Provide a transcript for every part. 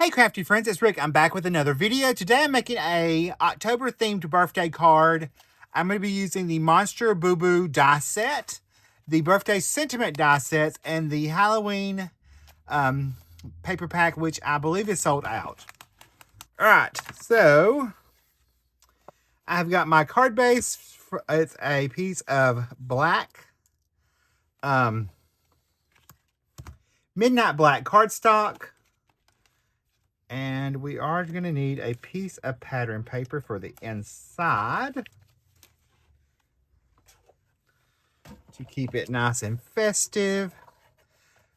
Hey crafty friends, it's Rick. I'm back with another video. Today I'm making a October themed birthday card. I'm going to be using the Monster Bubu Die Set, the birthday sentiment die sets, and the Halloween paper pack, which I believe is sold out. Alright, so I've got my card base. It's a piece of black midnight black cardstock. And we are going to need a piece of pattern paper for the inside to keep it nice and festive.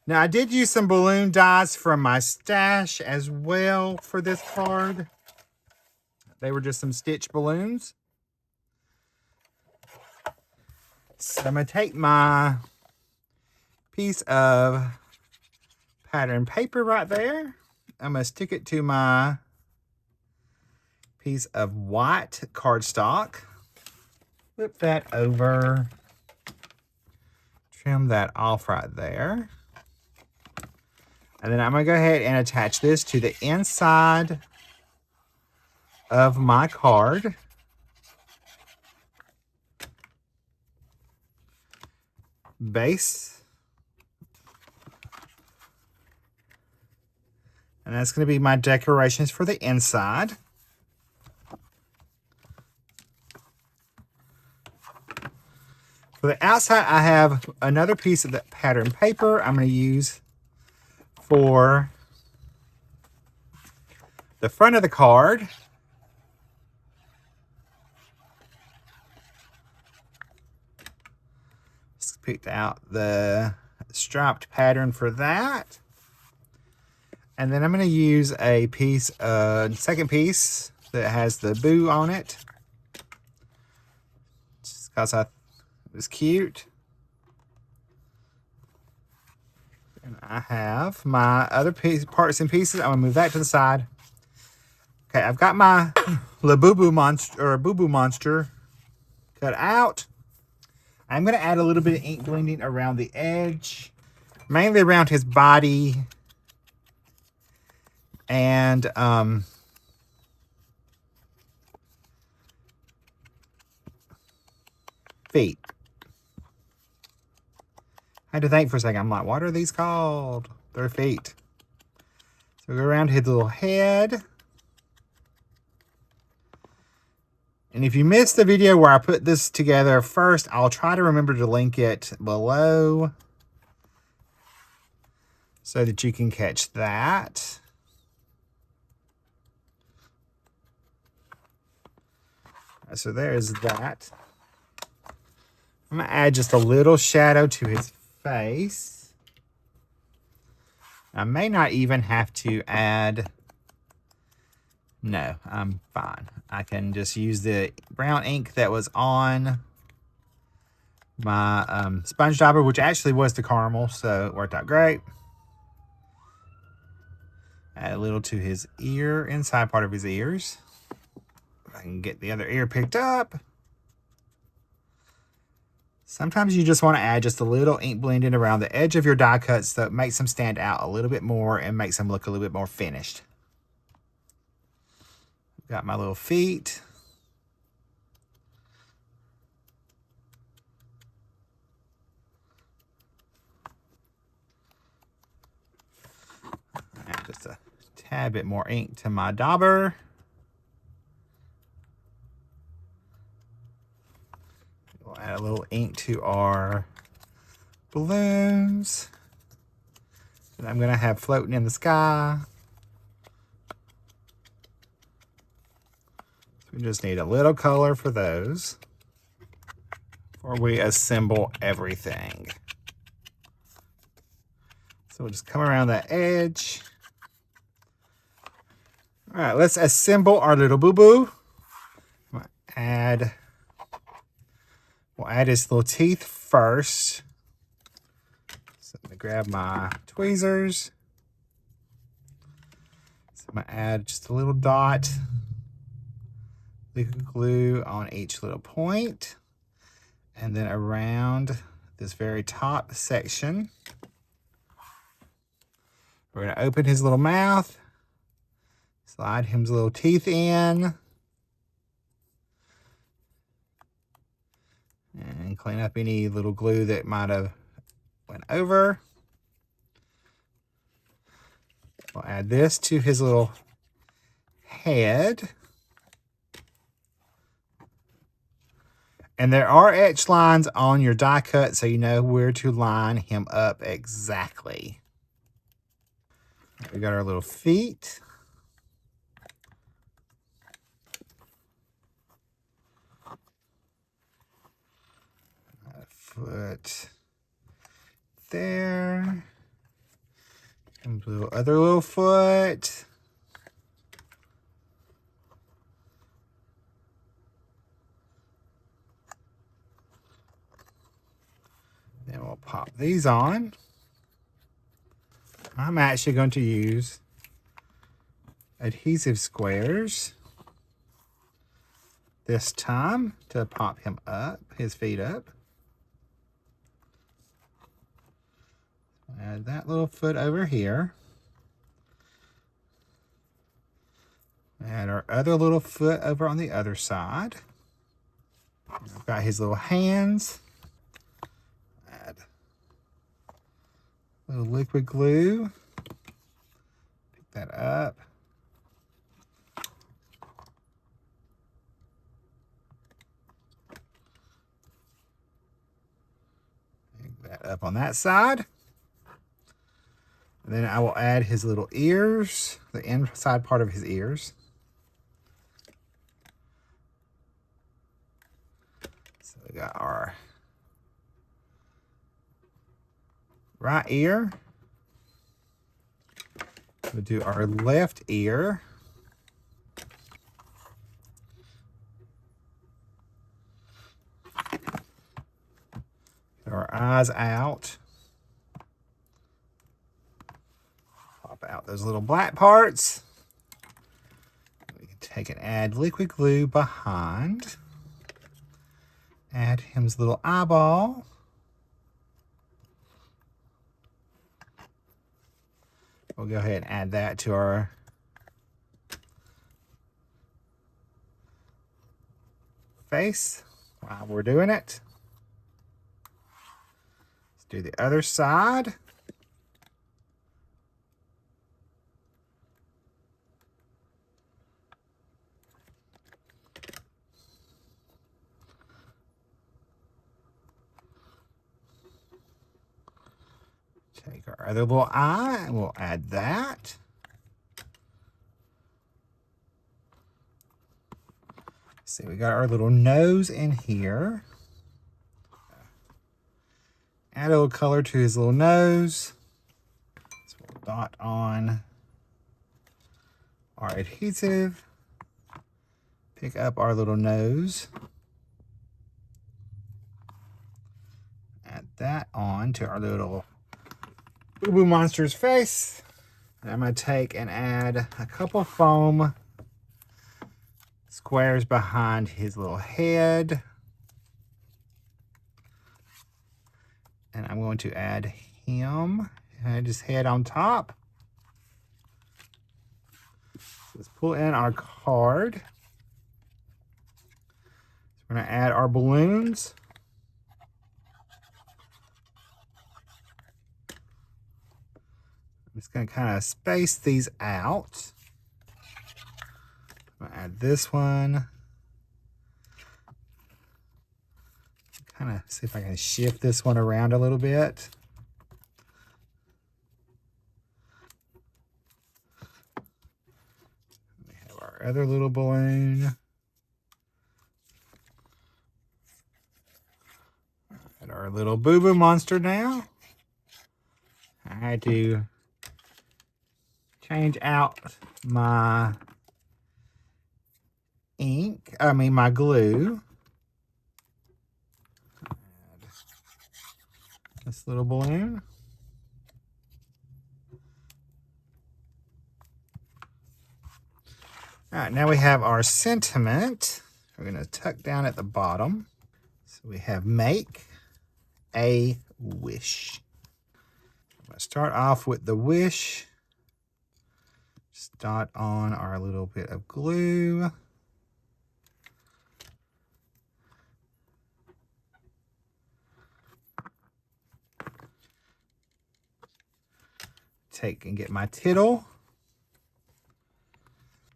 Now, I did use some balloon dies from my stash as well for this card. They were just some stitch balloons. So I'm going to take my piece of pattern paper right there. I'm going to stick it to my piece of white cardstock. Flip that over. Trim that off right there. And then I'm going to go ahead and attach this to the inside of my card. Base. And that's going to be my decorations for the inside. For the outside, I have another piece of that pattern paper I'm going to use for the front of the card. Just picked out the striped pattern for that. And then I'm going to use a piece, second piece that has the boo on it. Just because it was cute. And I have my other parts and pieces. I'm going to move that to the side. Okay, I've got my Boo Boo Monster cut out. I'm going to add a little bit of ink blending around the edge. Mainly around his body. And feet. I had to think for a second. I'm like, what are these called? They're feet. So we go around his little head. And if you missed the video where I put this together first, I'll try to remember to link it below so that you can catch that. So there's that. I'm going to add just a little shadow to his face. I may not even have to add... No, I'm fine. I can just use the brown ink that was on my sponge dauber, which actually was the caramel, so it worked out great. Add a little to his ear, inside part of his ears. I can get the other ear picked up. Sometimes you just want to add just a little ink blending around the edge of your die cuts so it makes them stand out a little bit more and makes them look a little bit more finished. Got my little feet. Add just a tad bit more ink to my dauber. We'll add a little ink to our balloons that I'm going to have floating in the sky. So we just need a little color for those before we assemble everything. So we'll just come around that edge. All right, let's assemble our little boo-boo. We'll add his little teeth first. So I'm going to grab my tweezers. So I'm going to add just a little dot liquid glue on each little point. And then around this very top section. We're going to open his little mouth. Slide his little teeth in. And clean up any little glue that might have went over. We'll add this to his little head. And there are etch lines on your die cut, so you know where to line him up exactly. We got our little feet. A foot there. And other little foot. Then we'll pop these on. I'm actually going to use adhesive squares this time to pop him up, his feet up. Add that little foot over here. Add our other little foot over on the other side. I've got his little hands. Add a little liquid glue. Pick that up. Pick that up on that side. And then I will add his little ears, the inside part of his ears. So we got our right ear. We'll do our left ear. Get our eyes out. Pop out those little black parts. We can take and add liquid glue behind. Add his little eyeball. We'll go ahead and add that to our face while we're doing it. Let's do the other side. Take our other little eye and we'll add that. See, we got our little nose in here. Add a little color to his little nose. So we'll dot on our adhesive. Pick up our little nose. Add that on to our little Boo Boo Monster's face. And I'm going to take and add a couple foam squares behind his little head. And I'm going to add him and his head on top. Let's pull in our card. So we're going to add our balloons. I'm just going to kind of space these out. I'm going to add this one. Kind of see if I can shift this one around a little bit. We have our other little balloon. And our little Boo Boo Monster now. I had to change out my my glue. Add this little balloon. All right, now we have our sentiment. We're going to tuck down at the bottom. So we have make a wish. I'm going to start off with the wish. Just dot on our little bit of glue. Take and get my tittle,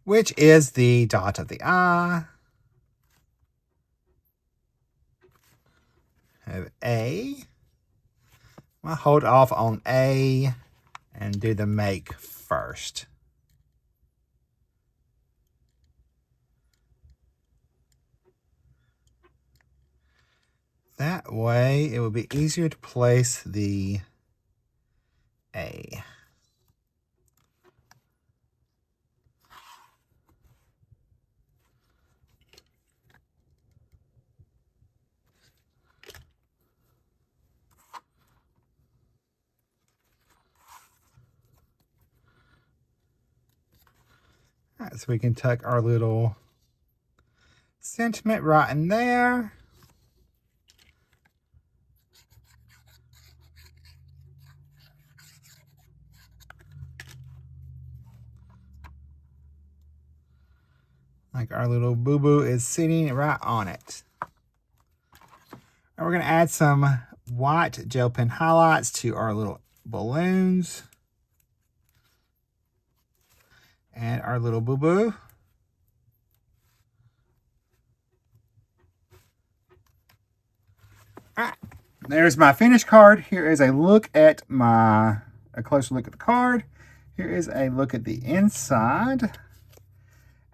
which is the dot of the eye. Have A. I'll hold off on A and do the make first. That way it will be easier to place the A. All right, so we can tuck our little sentiment right in there. Like our little boo-boo is sitting right on it. And we're going to add some white gel pen highlights to our little balloons. And our little boo-boo. All right, there's my finished card. Here is a look at a closer look at the card. Here is a look at the inside.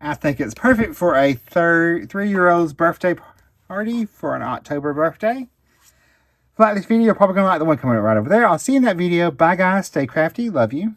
I think it's perfect for a 3-year-old's birthday party for an October birthday. If you like this video, you're probably going to like the one coming up right over there. I'll see you in that video. Bye, guys. Stay crafty. Love you.